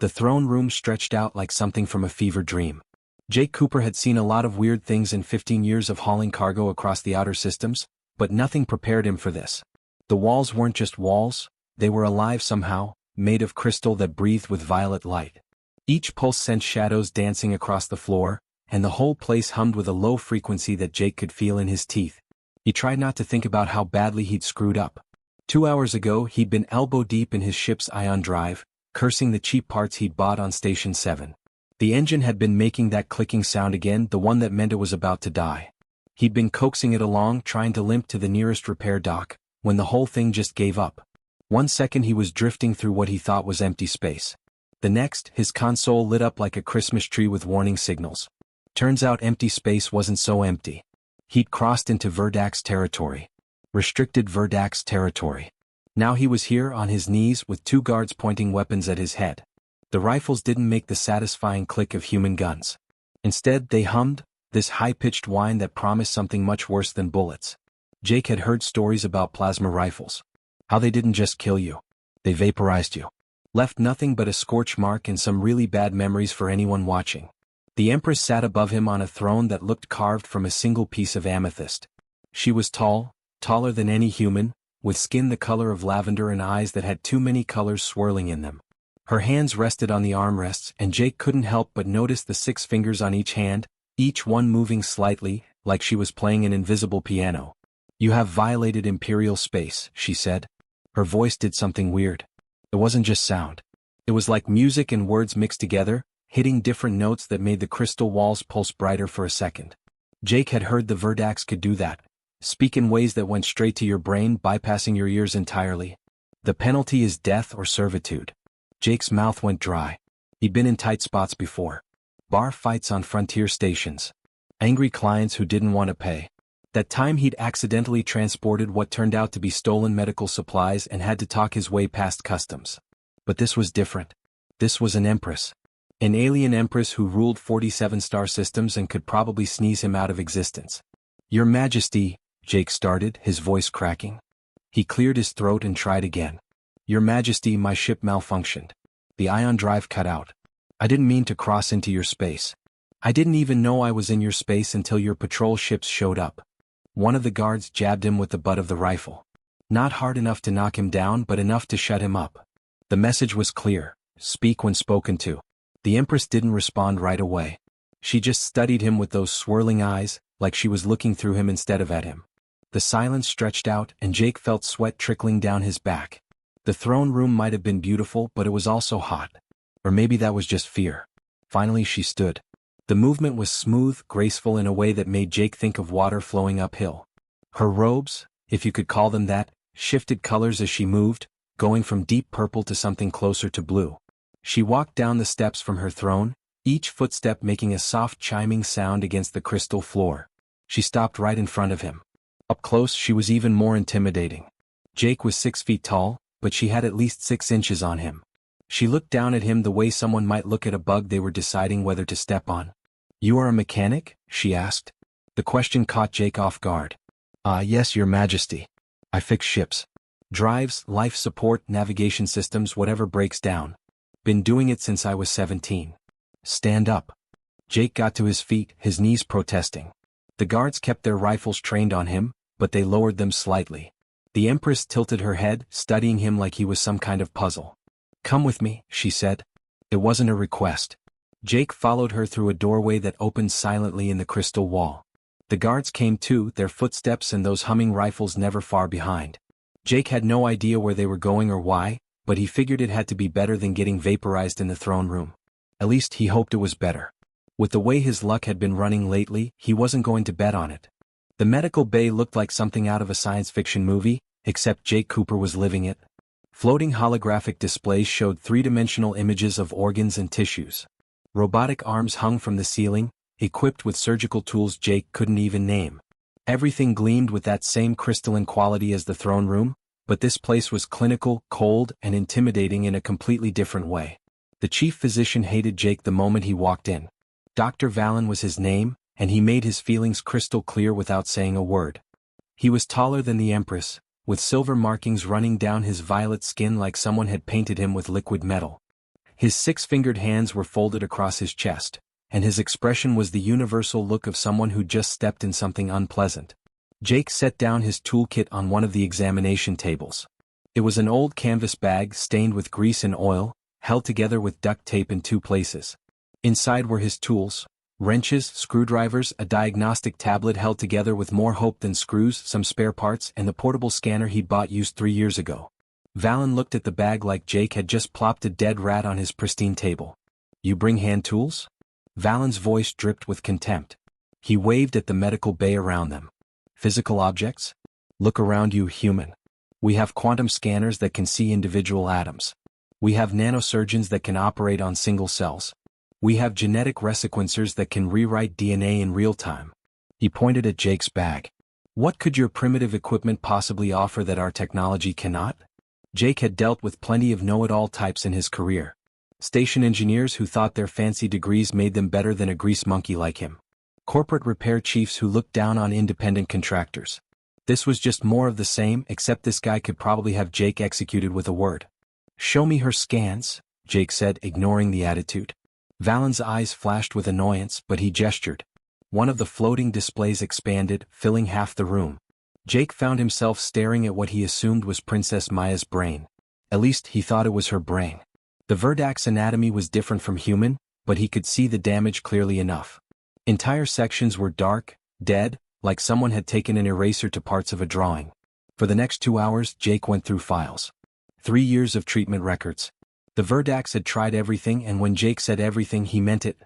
The throne room stretched out like something from a fever dream. Jake Cooper had seen a lot of weird things in 15 years of hauling cargo across the outer systems, but nothing prepared him for this. The walls weren't just walls, they were alive somehow, made of crystal that breathed with violet light. Each pulse sent shadows dancing across the floor, and the whole place hummed with a low frequency that Jake could feel in his teeth. He tried not to think about how badly he'd screwed up. 2 hours ago he'd been elbow-deep in his ship's ion drive, cursing the cheap parts he'd bought on Station 7. The engine had been making that clicking sound again, the one that meant it was about to die. He'd been coaxing it along, trying to limp to the nearest repair dock, when the whole thing just gave up. 1 second he was drifting through what he thought was empty space. The next, his console lit up like a Christmas tree with warning signals. Turns out empty space wasn't so empty. He'd crossed into Verdax territory. Restricted Verdax territory. Now he was here on his knees with 2 guards pointing weapons at his head. The rifles didn't make the satisfying click of human guns. Instead, they hummed, this high-pitched whine that promised something much worse than bullets. Jake had heard stories about plasma rifles. How they didn't just kill you. They vaporized you. Left nothing but a scorch mark and some really bad memories for anyone watching. The Empress sat above him on a throne that looked carved from a single piece of amethyst. She was tall, taller than any human, with skin the color of lavender and eyes that had too many colors swirling in them. Her hands rested on the armrests, and Jake couldn't help but notice the 6 fingers on each hand, each one moving slightly, like she was playing an invisible piano. "You have violated Imperial space," she said. Her voice did something weird. It wasn't just sound. It was like music and words mixed together, hitting different notes that made the crystal walls pulse brighter for a second. Jake had heard the Verdax could do that. Speak in ways that went straight to your brain, bypassing your ears entirely. The penalty is death or servitude. Jake's mouth went dry. He'd been in tight spots before. Bar fights on frontier stations. Angry clients who didn't want to pay. That time he'd accidentally transported what turned out to be stolen medical supplies and had to talk his way past customs. But this was different. This was an Empress. An alien Empress who ruled 47 star systems and could probably sneeze him out of existence. "Your Majesty," Jake started, his voice cracking. He cleared his throat and tried again. "Your Majesty, my ship malfunctioned. The ion drive cut out. I didn't mean to cross into your space. I didn't even know I was in your space until your patrol ships showed up." One of the guards jabbed him with the butt of the rifle. Not hard enough to knock him down, but enough to shut him up. The message was clear: speak when spoken to. The Empress didn't respond right away. She just studied him with those swirling eyes, like she was looking through him instead of at him. The silence stretched out, and Jake felt sweat trickling down his back. The throne room might have been beautiful, but it was also hot. Or maybe that was just fear. Finally she stood. The movement was smooth, graceful in a way that made Jake think of water flowing uphill. Her robes, if you could call them that, shifted colors as she moved, going from deep purple to something closer to blue. She walked down the steps from her throne, each footstep making a soft chiming sound against the crystal floor. She stopped right in front of him. Up close she was even more intimidating. Jake was 6 feet tall, but she had at least 6 inches on him. She looked down at him the way someone might look at a bug they were deciding whether to step on. "You are a mechanic?" she asked. The question caught Jake off guard. Yes, Your Majesty. I fix ships. Drives, life support, navigation systems, whatever breaks down. Been doing it since I was 17. Stand up." Jake got to his feet, his knees protesting. The guards kept their rifles trained on him, but they lowered them slightly. The Empress tilted her head, studying him like he was some kind of puzzle. "Come with me," she said. It wasn't a request. Jake followed her through a doorway that opened silently in the crystal wall. The guards came too, their footsteps and those humming rifles never far behind. Jake had no idea where they were going or why, but he figured it had to be better than getting vaporized in the throne room. At least he hoped it was better. With the way his luck had been running lately, he wasn't going to bet on it. The medical bay looked like something out of a science fiction movie, except Jake Cooper was living it. Floating holographic displays showed 3-dimensional images of organs and tissues. Robotic arms hung from the ceiling, equipped with surgical tools Jake couldn't even name. Everything gleamed with that same crystalline quality as the throne room, but this place was clinical, cold, and intimidating in a completely different way. The chief physician hated Jake the moment he walked in. Dr. Valen was his name, and he made his feelings crystal clear without saying a word. He was taller than the Empress, with silver markings running down his violet skin like someone had painted him with liquid metal. His six-fingered hands were folded across his chest, and his expression was the universal look of someone who just stepped in something unpleasant. Jake set down his toolkit on one of the examination tables. It was an old canvas bag stained with grease and oil, held together with duct tape in two places. Inside were his tools: wrenches, screwdrivers, a diagnostic tablet held together with more hope than screws, some spare parts, and the portable scanner he'd bought used 3 years ago. Valen looked at the bag like Jake had just plopped a dead rat on his pristine table. "You bring hand tools?" Valen's voice dripped with contempt. He waved at the medical bay around them. "Physical objects? Look around you, human. We have quantum scanners that can see individual atoms. We have nanosurgeons that can operate on single cells. We have genetic resequencers that can rewrite DNA in real time." He pointed at Jake's bag. "What could your primitive equipment possibly offer that our technology cannot?" Jake had dealt with plenty of know-it-all types in his career. Station engineers who thought their fancy degrees made them better than a grease monkey like him. Corporate repair chiefs who looked down on independent contractors. This was just more of the same, except this guy could probably have Jake executed with a word. "Show me her scans," Jake said, ignoring the attitude. Valen's eyes flashed with annoyance, but he gestured. One of the floating displays expanded, filling half the room. Jake found himself staring at what he assumed was Princess Maya's brain. At least he thought it was her brain. The Verdak's anatomy was different from human, but he could see the damage clearly enough. Entire sections were dark, dead, like someone had taken an eraser to parts of a drawing. For the next 2 hours, Jake went through files. 3 years of treatment records. The Verdaks had tried everything, and when Jake said everything, he meant it.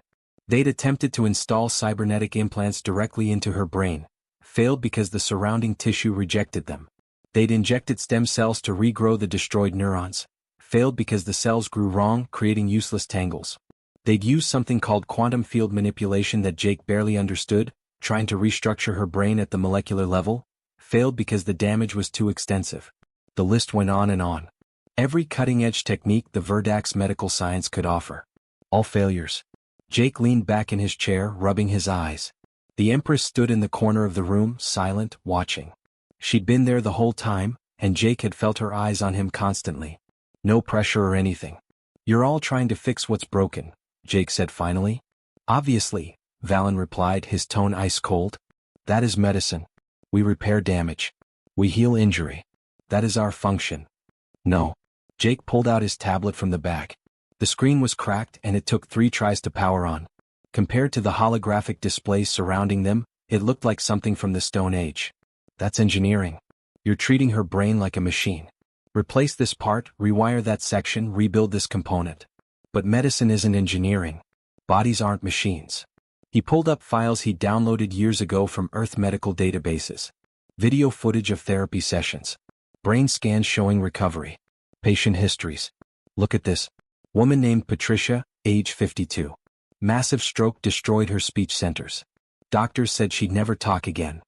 They'd attempted to install cybernetic implants directly into her brain, failed because the surrounding tissue rejected them. They'd injected stem cells to regrow the destroyed neurons, failed because the cells grew wrong, creating useless tangles. They'd used something called quantum field manipulation that Jake barely understood, trying to restructure her brain at the molecular level, failed because the damage was too extensive. The list went on and on. Every cutting-edge technique the Verdak's medical science could offer. All failures. Jake leaned back in his chair, rubbing his eyes. The Empress stood in the corner of the room, silent, watching. She'd been there the whole time, and Jake had felt her eyes on him constantly. No pressure or anything. "You're all trying to fix what's broken," Jake said finally. "Obviously," Valen replied, his tone ice-cold. "That is medicine. We repair damage. We heal injury. That is our function." "No." Jake pulled out his tablet from the bag. The screen was cracked and it took 3 tries to power on. Compared to the holographic displays surrounding them, it looked like something from the Stone Age. "That's engineering. You're treating her brain like a machine. Replace this part, rewire that section, rebuild this component. But medicine isn't engineering. Bodies aren't machines." He pulled up files he'd downloaded years ago from Earth medical databases. Video footage of therapy sessions. Brain scans showing recovery. Patient histories. "Look at this. Woman named Patricia, age 52. Massive stroke destroyed her speech centers. Doctors said she'd never talk again."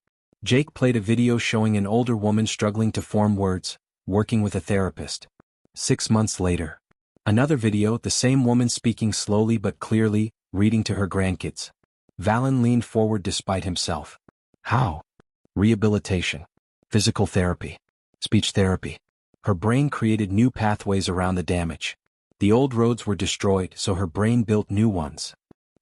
Jake played a video showing an older woman struggling to form words, working with a therapist. 6 months later. Another video, the same woman speaking slowly but clearly, reading to her grandkids. Valen leaned forward despite himself. "How?" "Rehabilitation. Physical therapy. Speech therapy." Her brain created new pathways around the damage. The old roads were destroyed, so her brain built new ones.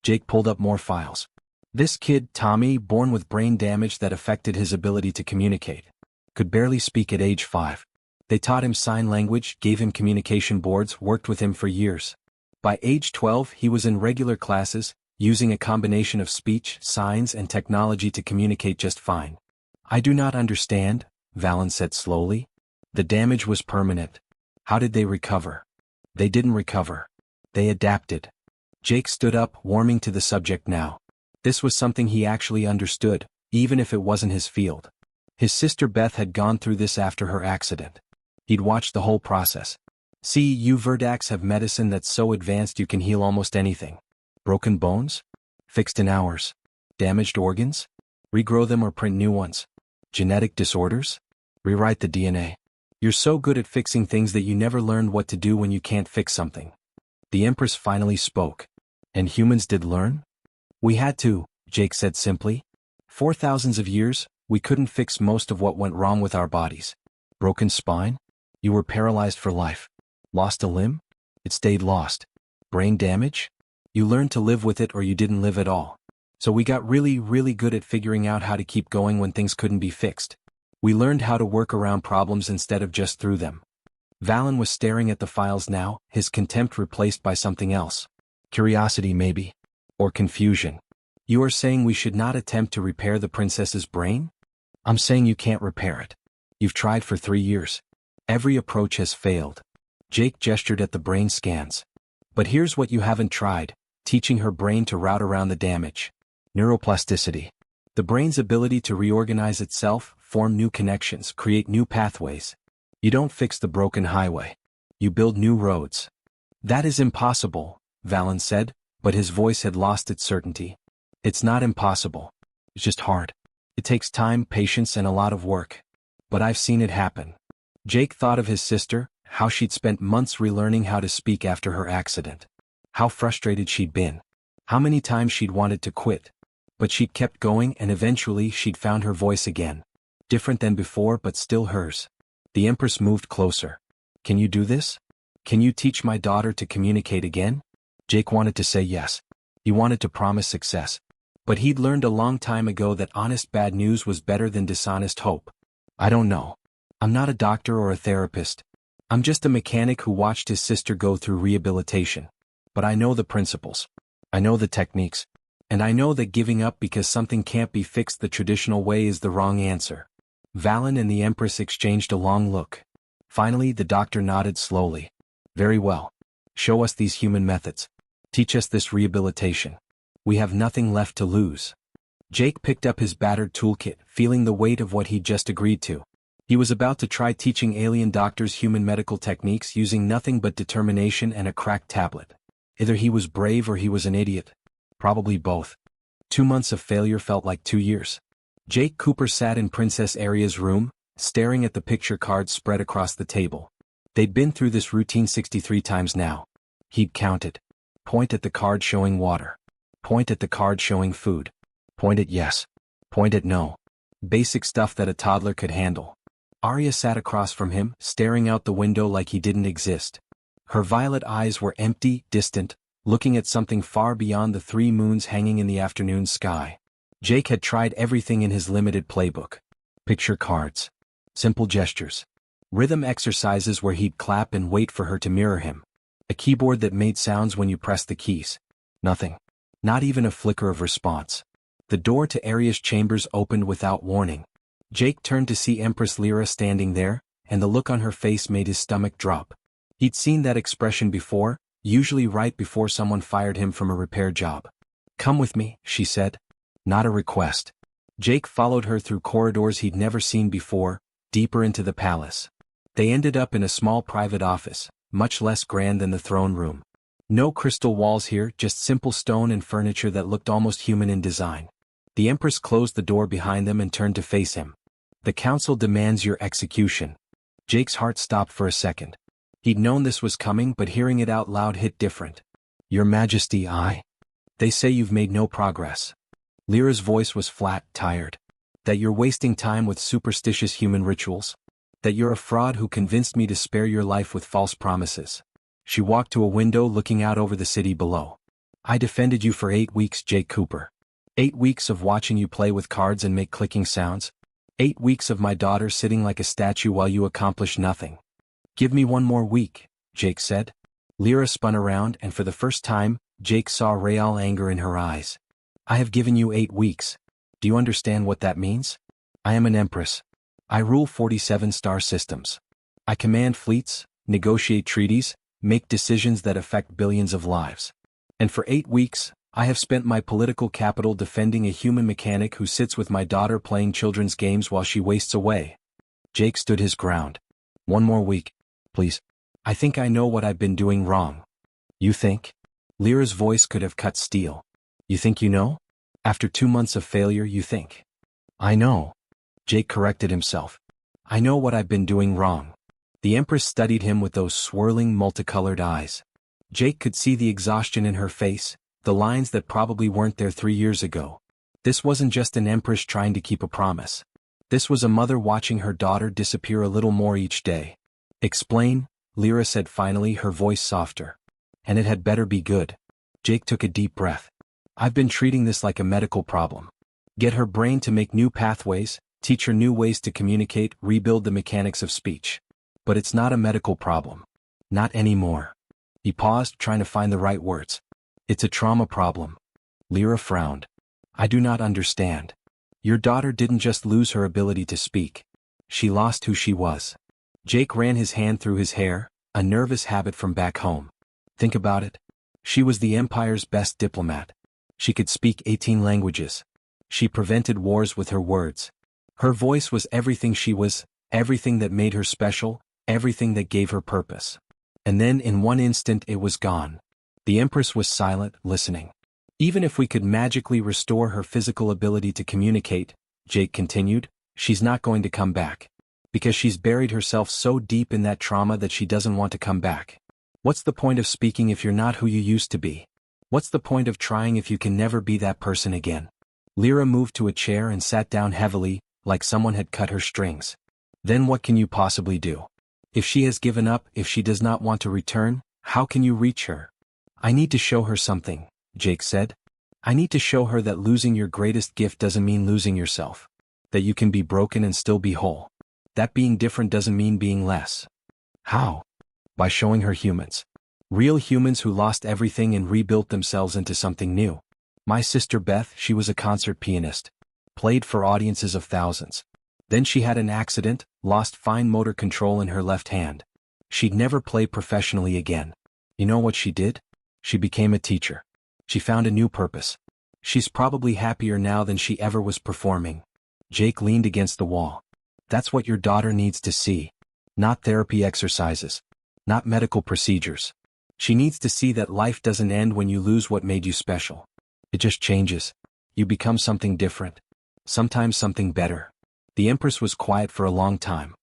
Jake pulled up more files. This kid, Tommy, born with brain damage that affected his ability to communicate. Could barely speak at age 5. They taught him sign language, gave him communication boards, worked with him for years. By age 12, he was in regular classes, using a combination of speech, signs, and technology to communicate just fine. "I do not understand," Valen said slowly. "The damage was permanent. How did they recover?" "They didn't recover. They adapted." Jake stood up, warming to the subject now. This was something he actually understood, even if it wasn't his field. His sister Beth had gone through this after her accident. He'd watched the whole process. "See, you Verdaks have medicine that's so advanced you can heal almost anything. Broken bones? Fixed in hours. Damaged organs? Regrow them or print new ones. Genetic disorders? Rewrite the DNA. You're so good at fixing things that you never learned what to do when you can't fix something." The Empress finally spoke. "And humans did learn?" "We had to," Jake said simply. "For thousands of years, we couldn't fix most of what went wrong with our bodies. Broken spine? You were paralyzed for life. Lost a limb? It stayed lost. Brain damage? You learned to live with it or you didn't live at all. So we got really good at figuring out how to keep going when things couldn't be fixed. We learned how to work around problems instead of just through them. Valen was staring at the files now, his contempt replaced by something else. Curiosity maybe. Or confusion. You are saying we should not attempt to repair the princess's brain? I'm saying you can't repair it. You've tried for 3 years. Every approach has failed. Jake gestured at the brain scans. But here's what you haven't tried, teaching her brain to route around the damage. Neuroplasticity. The brain's ability to reorganize itself, form new connections, create new pathways. You don't fix the broken highway. You build new roads. That is impossible, Valen said, but his voice had lost its certainty. It's not impossible. It's just hard. It takes time, patience, and a lot of work. But I've seen it happen. Jake thought of his sister, how she'd spent months relearning how to speak after her accident. How frustrated she'd been. How many times she'd wanted to quit. But she'd kept going and eventually she'd found her voice again. Different than before but still hers. The Empress moved closer. Can you do this? Can you teach my daughter to communicate again? Jake wanted to say yes. He wanted to promise success. But he'd learned a long time ago that honest bad news was better than dishonest hope. I don't know. I'm not a doctor or a therapist. I'm just a mechanic who watched his sister go through rehabilitation. But I know the principles. I know the techniques. And I know that giving up because something can't be fixed the traditional way is the wrong answer. Valen and the Empress exchanged a long look. Finally, the doctor nodded slowly. Very well. Show us these human methods. Teach us this rehabilitation. We have nothing left to lose. Jake picked up his battered toolkit, feeling the weight of what he'd just agreed to. He was about to try teaching alien doctors human medical techniques using nothing but determination and a cracked tablet. Either he was brave or he was an idiot. Probably both. 2 months of failure felt like 2 years. Jake Cooper sat in Princess Aria's room, staring at the picture cards spread across the table. They'd been through this routine 63 times now. He'd counted. Point at the card showing water. Point at the card showing food. Point at yes. Point at no. Basic stuff that a toddler could handle. Aria sat across from him, staring out the window like he didn't exist. Her violet eyes were empty, distant, looking at something far beyond the 3 moons hanging in the afternoon sky. Jake had tried everything in his limited playbook. Picture cards. Simple gestures. Rhythm exercises where he'd clap and wait for her to mirror him. A keyboard that made sounds when you pressed the keys. Nothing. Not even a flicker of response. The door to Aria's chambers opened without warning. Jake turned to see Empress Lyra standing there, and the look on her face made his stomach drop. He'd seen that expression before, usually right before someone fired him from a repair job. Come with me, she said. Not a request. Jake followed her through corridors he'd never seen before, deeper into the palace. They ended up in a small private office, much less grand than the throne room. No crystal walls here, just simple stone and furniture that looked almost human in design. The Empress closed the door behind them and turned to face him. The council demands your execution. Jake's heart stopped for a second. He'd known this was coming, but hearing it out loud hit different. Your Majesty, They say you've made no progress. Lyra's voice was flat, tired. That you're wasting time with superstitious human rituals. That you're a fraud who convinced me to spare your life with false promises. She walked to a window looking out over the city below. I defended you for 8 weeks, Jake Cooper. 8 weeks of watching you play with cards and make clicking sounds. 8 weeks of my daughter sitting like a statue while you accomplished nothing. Give me 1 more week, Jake said. Lyra spun around and for the first time, Jake saw real anger in her eyes. I have given you 8 weeks. Do you understand what that means? I am an Empress. I rule 47 star systems. I command fleets, negotiate treaties, make decisions that affect billions of lives. And for 8 weeks, I have spent my political capital defending a human mechanic who sits with my daughter playing children's games while she wastes away. Jake stood his ground. 1 more week, please. I think I know what I've been doing wrong. You think? Lyra's voice could have cut steel. You think you know? After 2 months of failure, you think? I know. Jake corrected himself. I know what I've been doing wrong. The Empress studied him with those swirling, multicolored eyes. Jake could see the exhaustion in her face, the lines that probably weren't there 3 years ago. This wasn't just an Empress trying to keep a promise. This was a mother watching her daughter disappear a little more each day. Explain, Lyra said finally, her voice softer. And it had better be good. Jake took a deep breath. I've been treating this like a medical problem. Get her brain to make new pathways, teach her new ways to communicate, rebuild the mechanics of speech. But it's not a medical problem. Not anymore. He paused, trying to find the right words. It's a trauma problem. Lyra frowned. I do not understand. Your daughter didn't just lose her ability to speak. She lost who she was. Jake ran his hand through his hair, a nervous habit from back home. Think about it. She was the Empire's best diplomat. She could speak 18 languages. She prevented wars with her words. Her voice was everything she was, everything that made her special, everything that gave her purpose. And then in one instant it was gone. The Empress was silent, listening. Even if we could magically restore her physical ability to communicate, Jake continued, she's not going to come back. Because she's buried herself so deep in that trauma that she doesn't want to come back. What's the point of speaking if you're not who you used to be? What's the point of trying if you can never be that person again? Lyra moved to a chair and sat down heavily, like someone had cut her strings. Then what can you possibly do? If she has given up, if she does not want to return, how can you reach her? I need to show her something, Jake said. I need to show her that losing your greatest gift doesn't mean losing yourself. That you can be broken and still be whole. That being different doesn't mean being less. How? By showing her humans. Real humans who lost everything and rebuilt themselves into something new. My sister Beth, she was a concert pianist. Played for audiences of thousands. Then she had an accident, lost fine motor control in her left hand. She'd never play professionally again. You know what she did? She became a teacher. She found a new purpose. She's probably happier now than she ever was performing. Jake leaned against the wall. That's what your daughter needs to see. Not therapy exercises. Not medical procedures. She needs to see that life doesn't end when you lose what made you special. It just changes. You become something different. Sometimes something better. The Empress was quiet for a long time.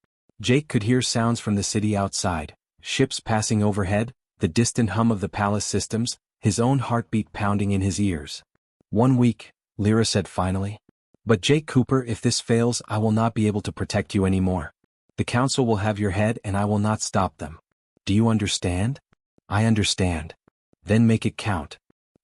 Jake could hear sounds from the city outside, ships passing overhead, the distant hum of the palace systems, his own heartbeat pounding in his ears. 1 week, Lyra said finally. But Jake Cooper, if this fails, I will not be able to protect you anymore. The council will have your head and I will not stop them. Do you understand? I understand. Then make it count.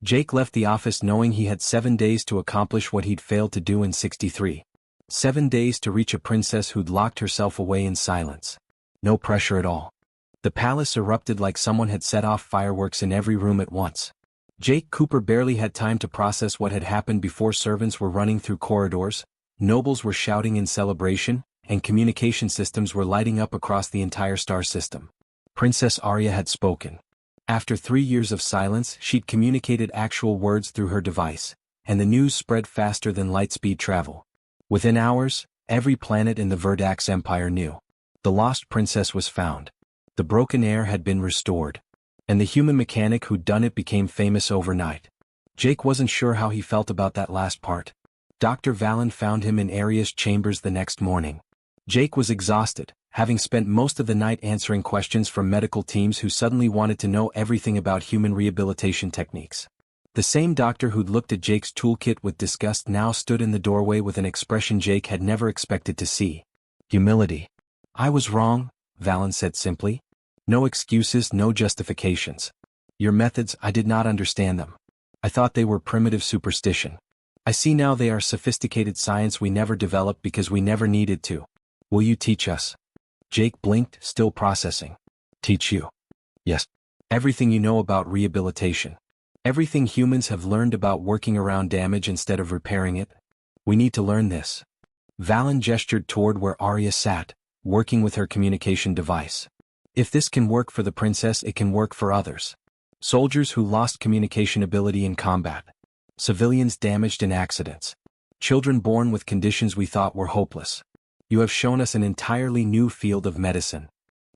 Jake left the office knowing he had 7 days to accomplish what he'd failed to do in 63. 7 days to reach a princess who'd locked herself away in silence. No pressure at all. The palace erupted like someone had set off fireworks in every room at once. Jake Cooper barely had time to process what had happened before servants were running through corridors, nobles were shouting in celebration, and communication systems were lighting up across the entire star system. Princess Arya had spoken. After 3 years of silence, she'd communicated actual words through her device, and the news spread faster than light-speed travel. Within hours, every planet in the Verdax Empire knew. The lost princess was found. The broken heir had been restored. And the human mechanic who'd done it became famous overnight. Jake wasn't sure how he felt about that last part. Dr. Valen found him in Aria's chambers the next morning. Jake was exhausted, having spent most of the night answering questions from medical teams who suddenly wanted to know everything about human rehabilitation techniques. The same doctor who'd looked at Jake's toolkit with disgust now stood in the doorway with an expression Jake had never expected to see. Humility. I was wrong, Valen said simply. No excuses, no justifications. Your methods, I did not understand them. I thought they were primitive superstition. I see now they are sophisticated science we never developed because we never needed to. Will you teach us? Jake blinked, still processing. Teach you? Yes. Everything you know about rehabilitation. Everything humans have learned about working around damage instead of repairing it. We need to learn this. Valen gestured toward where Arya sat, working with her communication device. If this can work for the princess, it can work for others. Soldiers who lost communication ability in combat. Civilians damaged in accidents. Children born with conditions we thought were hopeless. You have shown us an entirely new field of medicine.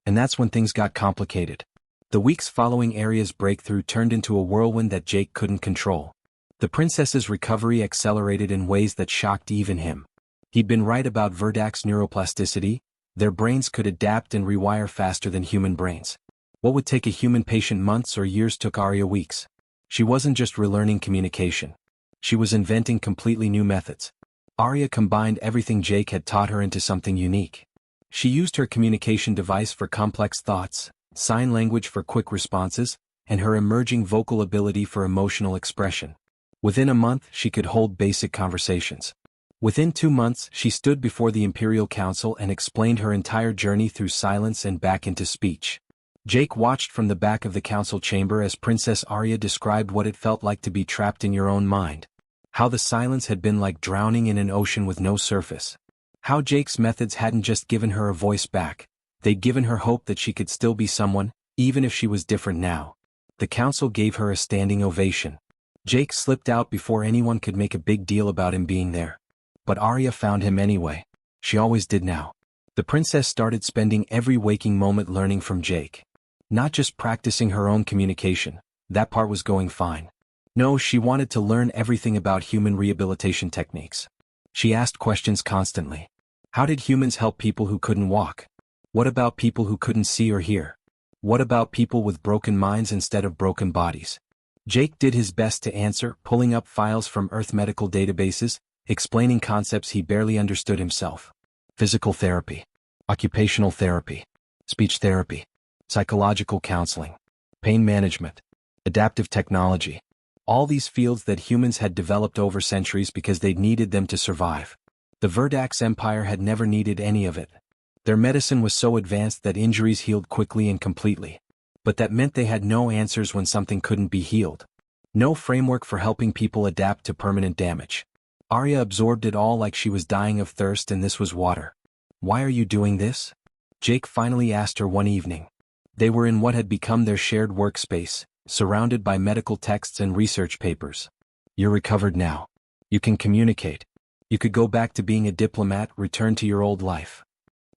And that's when things got complicated. The weeks following Aria's breakthrough turned into a whirlwind that Jake couldn't control. The princess's recovery accelerated in ways that shocked even him. He'd been right about Verdak's neuroplasticity. Their brains could adapt and rewire faster than human brains. What would take a human patient months or years took Arya weeks. She wasn't just relearning communication. She was inventing completely new methods. Arya combined everything Jake had taught her into something unique. She used her communication device for complex thoughts, sign language for quick responses, and her emerging vocal ability for emotional expression. Within a month, she could hold basic conversations. Within 2 months, she stood before the Imperial Council and explained her entire journey through silence and back into speech. Jake watched from the back of the council chamber as Princess Arya described what it felt like to be trapped in your own mind. How the silence had been like drowning in an ocean with no surface. How Jake's methods hadn't just given her a voice back, they'd given her hope that she could still be someone, even if she was different now. The council gave her a standing ovation. Jake slipped out before anyone could make a big deal about him being there. But Arya found him anyway. She always did now. The princess started spending every waking moment learning from Jake. Not just practicing her own communication, that part was going fine. No, she wanted to learn everything about human rehabilitation techniques. She asked questions constantly. How did humans help people who couldn't walk? What about people who couldn't see or hear? What about people with broken minds instead of broken bodies? Jake did his best to answer, pulling up files from Earth medical databases, explaining concepts he barely understood himself. Physical therapy, occupational therapy, speech therapy, psychological counseling, pain management, adaptive technology. All these fields that humans had developed over centuries because they'd needed them to survive. The Verdax Empire had never needed any of it. Their medicine was so advanced that injuries healed quickly and completely. But that meant they had no answers when something couldn't be healed. No framework for helping people adapt to permanent damage. Arya absorbed it all like she was dying of thirst, and this was water. Why are you doing this? Jake finally asked her one evening. They were in what had become their shared workspace, surrounded by medical texts and research papers. You're recovered now. You can communicate. You could go back to being a diplomat, return to your old life.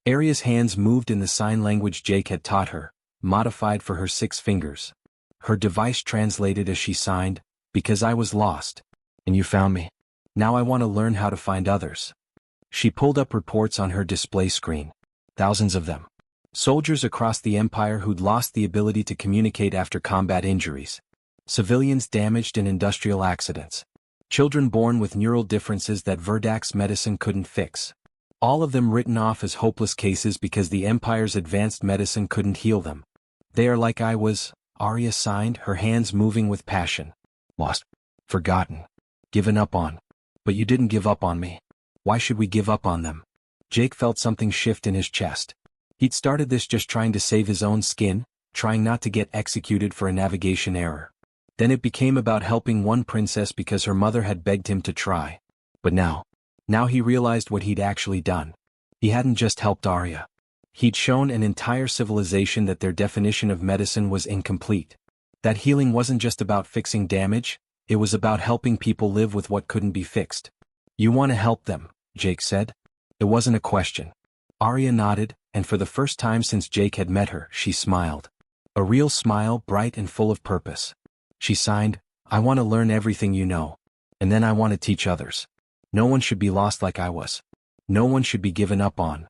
Arya's hands moved in the sign language Jake had taught her, modified for her 6 fingers. Her device translated as she signed, because I was lost. And you found me. Now I want to learn how to find others. She pulled up reports on her display screen. Thousands of them. Soldiers across the Empire who'd lost the ability to communicate after combat injuries. Civilians damaged in industrial accidents. Children born with neural differences that Verdax medicine couldn't fix. All of them written off as hopeless cases because the Empire's advanced medicine couldn't heal them. They are like I was, Arya signed, her hands moving with passion. Lost. Forgotten. Given up on. But you didn't give up on me. Why should we give up on them? Jake felt something shift in his chest. He'd started this just trying to save his own skin, trying not to get executed for a navigation error. Then it became about helping one princess because her mother had begged him to try. But now he realized what he'd actually done. He hadn't just helped Arya. He'd shown an entire civilization that their definition of medicine was incomplete. That healing wasn't just about fixing damage, it was about helping people live with what couldn't be fixed. You want to help them, Jake said. It wasn't a question. Arya nodded, and for the first time since Jake had met her, she smiled. A real smile, bright and full of purpose. She signed, I want to learn everything you know. And then I want to teach others. No one should be lost like I was. No one should be given up on.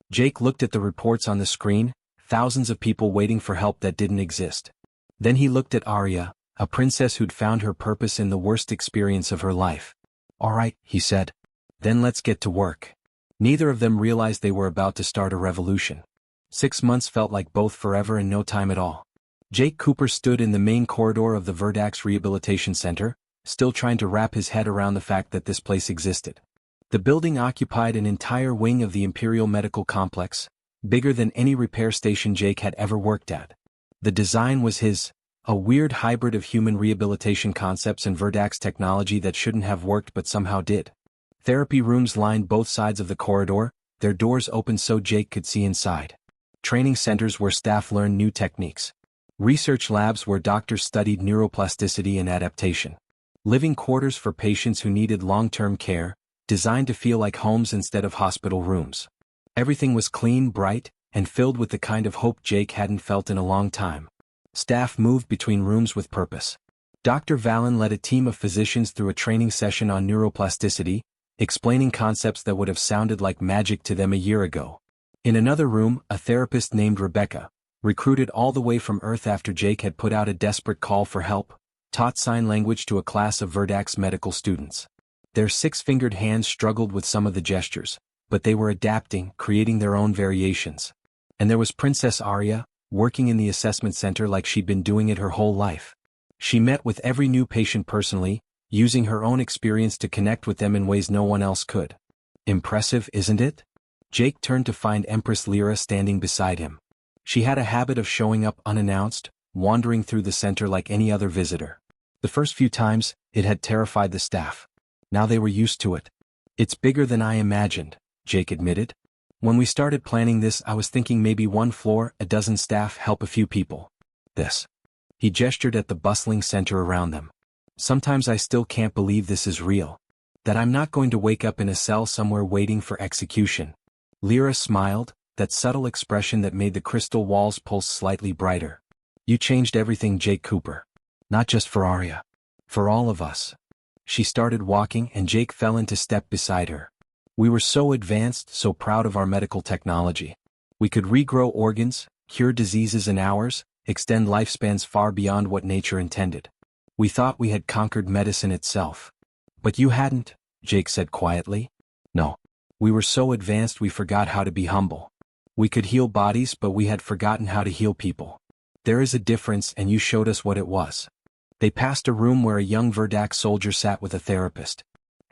Jake looked at the reports on the screen, thousands of people waiting for help that didn't exist. Then he looked at Arya, a princess who'd found her purpose in the worst experience of her life. All right, he said. Then let's get to work. Neither of them realized they were about to start a revolution. 6 months felt like both forever and no time at all. Jake Cooper stood in the main corridor of the Verdax Rehabilitation Center, still trying to wrap his head around the fact that this place existed. The building occupied an entire wing of the Imperial Medical Complex, bigger than any repair station Jake had ever worked at. The design was his, a weird hybrid of human rehabilitation concepts and Verdax technology that shouldn't have worked but somehow did. Therapy rooms lined both sides of the corridor, their doors open so Jake could see inside. Training centers where staff learned new techniques. Research labs where doctors studied neuroplasticity and adaptation. Living quarters for patients who needed long-term care, designed to feel like homes instead of hospital rooms. Everything was clean, bright, and filled with the kind of hope Jake hadn't felt in a long time. Staff moved between rooms with purpose. Dr. Vallon led a team of physicians through a training session on neuroplasticity, explaining concepts that would have sounded like magic to them a year ago. In another room, a therapist named Rebecca, recruited all the way from Earth after Jake had put out a desperate call for help, taught sign language to a class of Verdax medical students. Their 6-fingered hands struggled with some of the gestures, but they were adapting, creating their own variations. And there was Princess Arya, working in the assessment center like she'd been doing it her whole life. She met with every new patient personally, using her own experience to connect with them in ways no one else could. Impressive, isn't it? Jake turned to find Empress Lyra standing beside him. She had a habit of showing up unannounced, wandering through the center like any other visitor. The first few times, it had terrified the staff. Now they were used to it. It's bigger than I imagined, Jake admitted. When we started planning this, I was thinking maybe one floor, a dozen staff, help a few people. This. He gestured at the bustling center around them. Sometimes I still can't believe this is real. That I'm not going to wake up in a cell somewhere waiting for execution. Lyra smiled, that subtle expression that made the crystal walls pulse slightly brighter. You changed everything, Jake Cooper. Not just for Arya. For all of us. She started walking and Jake fell into step beside her. We were so advanced, so proud of our medical technology. We could regrow organs, cure diseases in hours, extend lifespans far beyond what nature intended. We thought we had conquered medicine itself. But you hadn't, Jake said quietly. No. We were so advanced we forgot how to be humble. We could heal bodies, but we had forgotten how to heal people. There is a difference, and you showed us what it was. They passed a room where a young Verdax soldier sat with a therapist.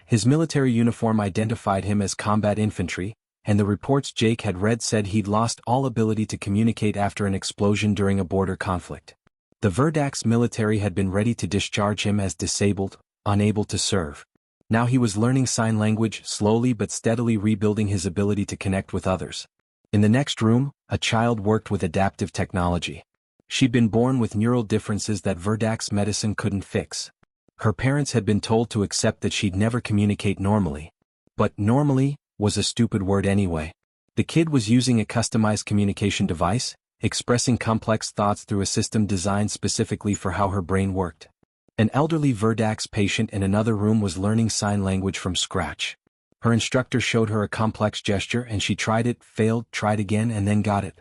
His military uniform identified him as combat infantry, and the reports Jake had read said he'd lost all ability to communicate after an explosion during a border conflict. The Verdax military had been ready to discharge him as disabled, unable to serve. Now he was learning sign language, slowly but steadily rebuilding his ability to connect with others. In the next room, a child worked with adaptive technology. She'd been born with neural differences that Verdax medicine couldn't fix. Her parents had been told to accept that she'd never communicate normally. But normally was a stupid word anyway. The kid was using a customized communication device, expressing complex thoughts through a system designed specifically for how her brain worked. An elderly Verdax patient in another room was learning sign language from scratch. Her instructor showed her a complex gesture and she tried it, failed, tried again, and then got it.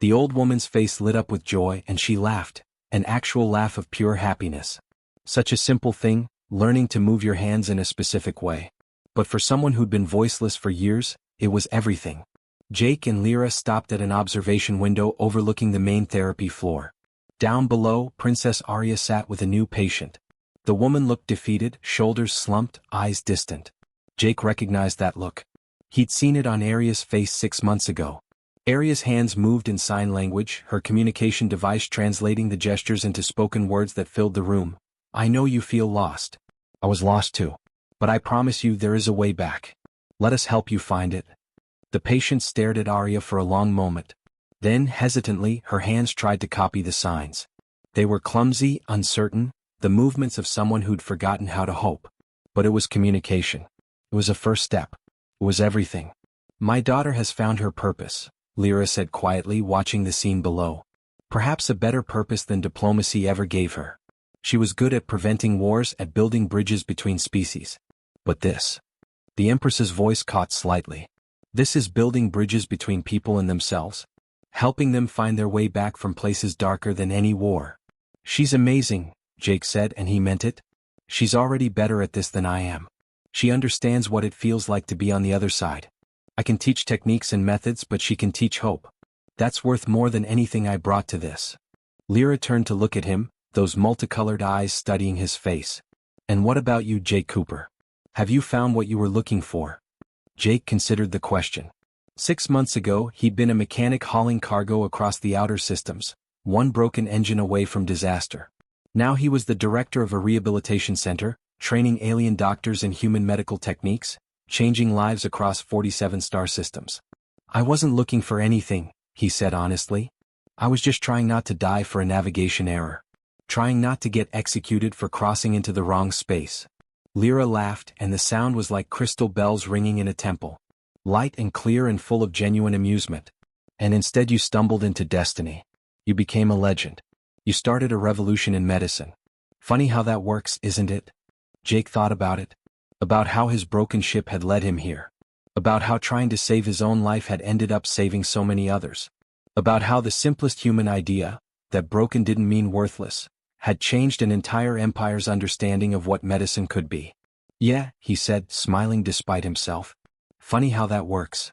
The old woman's face lit up with joy and she laughed, an actual laugh of pure happiness. Such a simple thing, learning to move your hands in a specific way. But for someone who'd been voiceless for years, it was everything. Jake and Lyra stopped at an observation window overlooking the main therapy floor. Down below, Princess Arya sat with a new patient. The woman looked defeated, shoulders slumped, eyes distant. Jake recognized that look. He'd seen it on Arya's face 6 months ago. Arya's hands moved in sign language, her communication device translating the gestures into spoken words that filled the room. I know you feel lost. I was lost too. But I promise you there is a way back. Let us help you find it. The patient stared at Arya for a long moment. Then, hesitantly, her hands tried to copy the signs. They were clumsy, uncertain, the movements of someone who'd forgotten how to hope. But it was communication. It was a first step. It was everything. My daughter has found her purpose, Lyra said quietly, watching the scene below. Perhaps a better purpose than diplomacy ever gave her. She was good at preventing wars, at building bridges between species. But this. The Empress's voice caught slightly. This is building bridges between people and themselves. Helping them find their way back from places darker than any war. She's amazing, Jake said, and he meant it. She's already better at this than I am. She understands what it feels like to be on the other side. I can teach techniques and methods, but she can teach hope. That's worth more than anything I brought to this. Lyra turned to look at him, those multicolored eyes studying his face. And what about you, Jake Cooper? Have you found what you were looking for? Jake considered the question. 6 months ago, he'd been a mechanic hauling cargo across the outer systems, one broken engine away from disaster. Now he was the director of a rehabilitation center, training alien doctors in human medical techniques, changing lives across 47 star systems. I wasn't looking for anything, he said honestly. I was just trying not to die for a navigation error. Trying not to get executed for crossing into the wrong space. Lyra laughed, and the sound was like crystal bells ringing in a temple. Light and clear and full of genuine amusement. And instead you stumbled into destiny. You became a legend. You started a revolution in medicine. Funny how that works, isn't it? Jake thought about it. About how his broken ship had led him here. About how trying to save his own life had ended up saving so many others. About how the simplest human idea, that broken didn't mean worthless, had changed an entire empire's understanding of what medicine could be. Yeah, he said, smiling despite himself. Funny how that works.